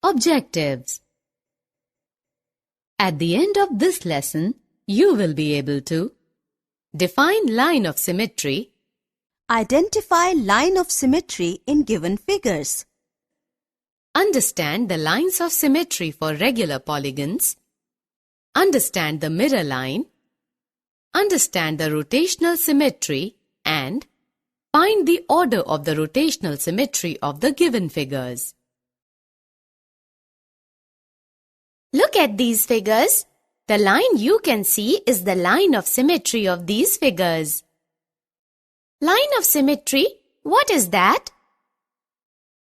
Objectives. At the end of this lesson, you will be able to define line of symmetry, identify line of symmetry in given figures, understand the lines of symmetry for regular polygons, understand the mirror line, understand the rotational symmetry, and find the order of the rotational symmetry of the given figures. Look at these figures. The line you can see is the line of symmetry of these figures. Line of symmetry, what is that?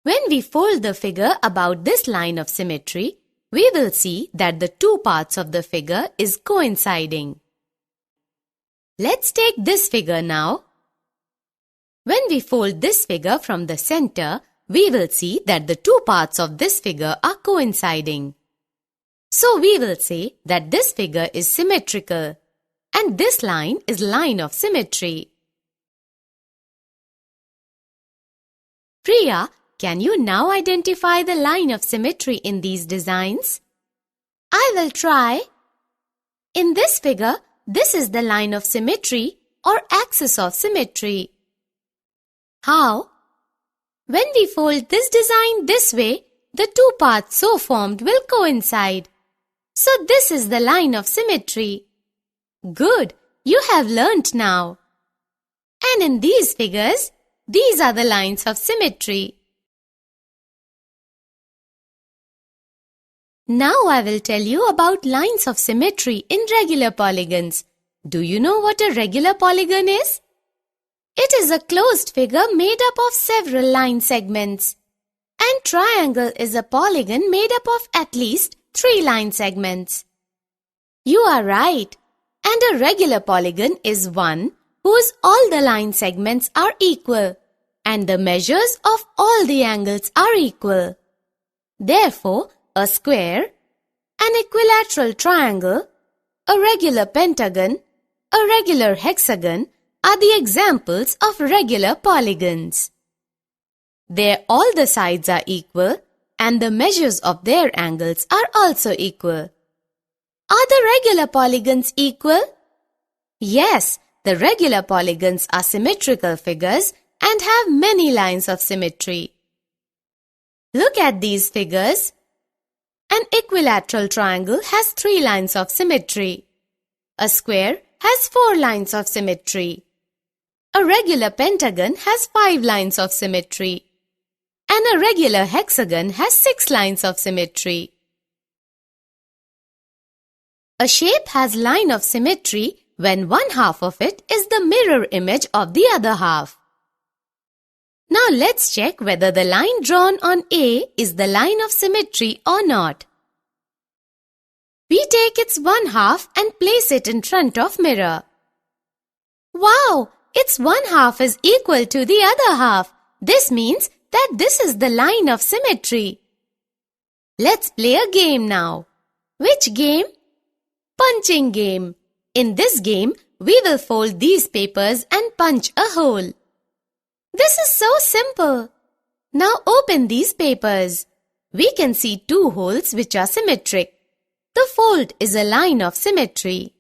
When we fold the figure about this line of symmetry, we will see that the two parts of the figure is coinciding. Let's take this figure now. When we fold this figure from the center, we will see that the two parts of this figure are coinciding. So we will say that this figure is symmetrical and this line is line of symmetry. Priya, can you now identify the line of symmetry in these designs? I will try. In this figure, this is the line of symmetry or axis of symmetry. How? When we fold this design this way, the two parts so formed will coincide. So this is the line of symmetry. Good, you have learnt now. And in these figures, these are the lines of symmetry. Now I will tell you about lines of symmetry in regular polygons. Do you know what a regular polygon is? It is a closed figure made up of several line segments. And triangle is a polygon made up of at least 3 line segments. You are right. And a regular polygon is one whose all the line segments are equal and the measures of all the angles are equal. Therefore, a square, an equilateral triangle, a regular pentagon, a regular hexagon are the examples of regular polygons. There all the sides are equal and the measures of their angles are also equal. Are the regular polygons equal? Yes, the regular polygons are symmetrical figures and have many lines of symmetry. Look at these figures. An equilateral triangle has 3 lines of symmetry. A square has 4 lines of symmetry. A regular pentagon has 5 lines of symmetry. And a regular hexagon has 6 lines of symmetry. A shape has line of symmetry when one half of it is the mirror image of the other half. Now let's check whether the line drawn on A is the line of symmetry or not. We take its one half and place it in front of mirror. Wow! Its one half is equal to the other half. This means that this is the line of symmetry. Let's play a game now. Which game? Punching game. In this game, we will fold these papers and punch a hole. This is so simple. Now open these papers. We can see 2 holes which are symmetric. The fold is a line of symmetry.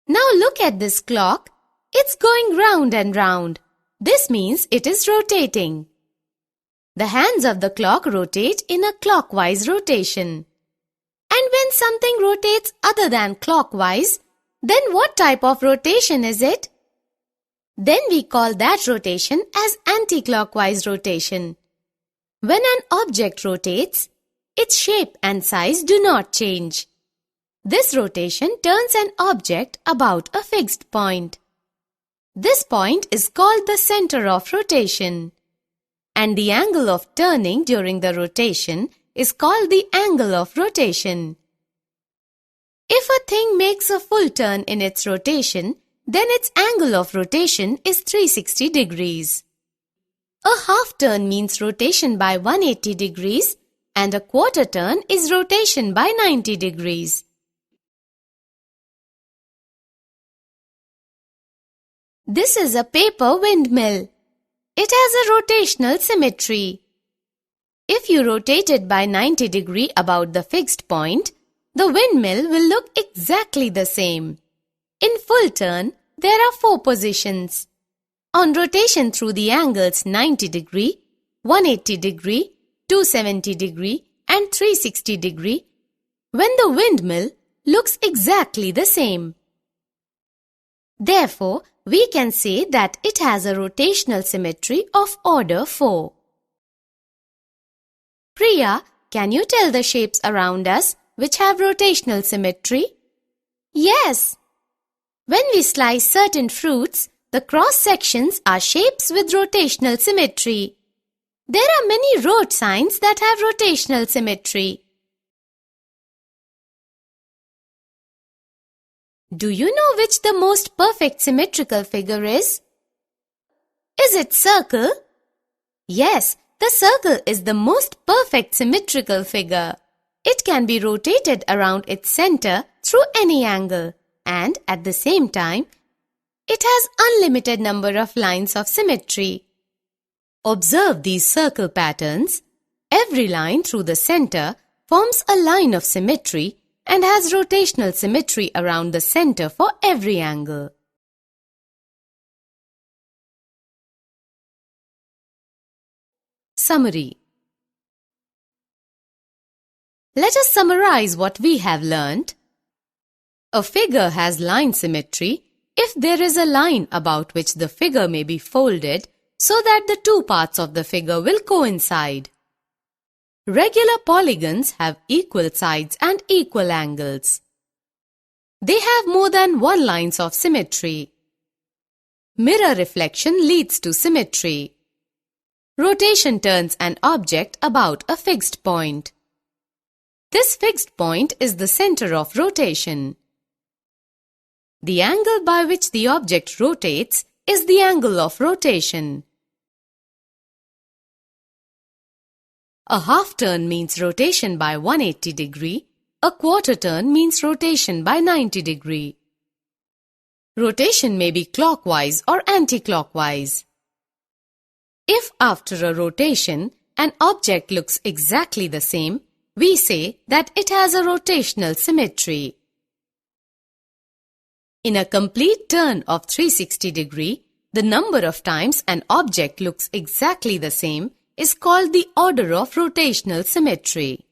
Now look at this clock. It's going round and round. This means it is rotating. The hands of the clock rotate in a clockwise rotation. And when something rotates other than clockwise, then what type of rotation is it? Then we call that rotation as anti-clockwise rotation. When an object rotates, its shape and size do not change. This rotation turns an object about a fixed point. This point is called the center of rotation. And the angle of turning during the rotation is called the angle of rotation. If a thing makes a full turn in its rotation, then its angle of rotation is 360 degrees. A half turn means rotation by 180 degrees and a quarter turn is rotation by 90 degrees. This is a paper windmill. it has a rotational symmetry. If you rotate it by 90 degrees about the fixed point, the windmill will look exactly the same. In full turn, there are 4 positions. On rotation through the angles 90 degree, 180 degree, 270 degree and 360 degree, when the windmill looks exactly the same. Therefore, we can say that it has a rotational symmetry of order 4. Priya, can you tell the shapes around us which have rotational symmetry? Yes. When we slice certain fruits, the cross sections are shapes with rotational symmetry. There are many road signs that have rotational symmetry. Do you know which the most perfect symmetrical figure is? Is it circle? Yes, the circle is the most perfect symmetrical figure. It can be rotated around its center through any angle, and at the same time, it has unlimited number of lines of symmetry. Observe these circle patterns. Every line through the center forms a line of symmetry and has rotational symmetry around the center for every angle. Summary. Let us summarize what we have learnt. A figure has line symmetry if there is a line about which the figure may be folded so that the 2 parts of the figure will coincide. Regular polygons have equal sides and equal angles. They have more than 1 lines of symmetry. Mirror reflection leads to symmetry. Rotation turns an object about a fixed point. This fixed point is the center of rotation. The angle by which the object rotates is the angle of rotation. A half turn means rotation by 180 degree. A quarter turn means rotation by 90 degree. Rotation may be clockwise or anti-clockwise. If after a rotation, an object looks exactly the same, we say that it has a rotational symmetry. In a complete turn of 360 degree, the number of times an object looks exactly the same is called the order of rotational symmetry.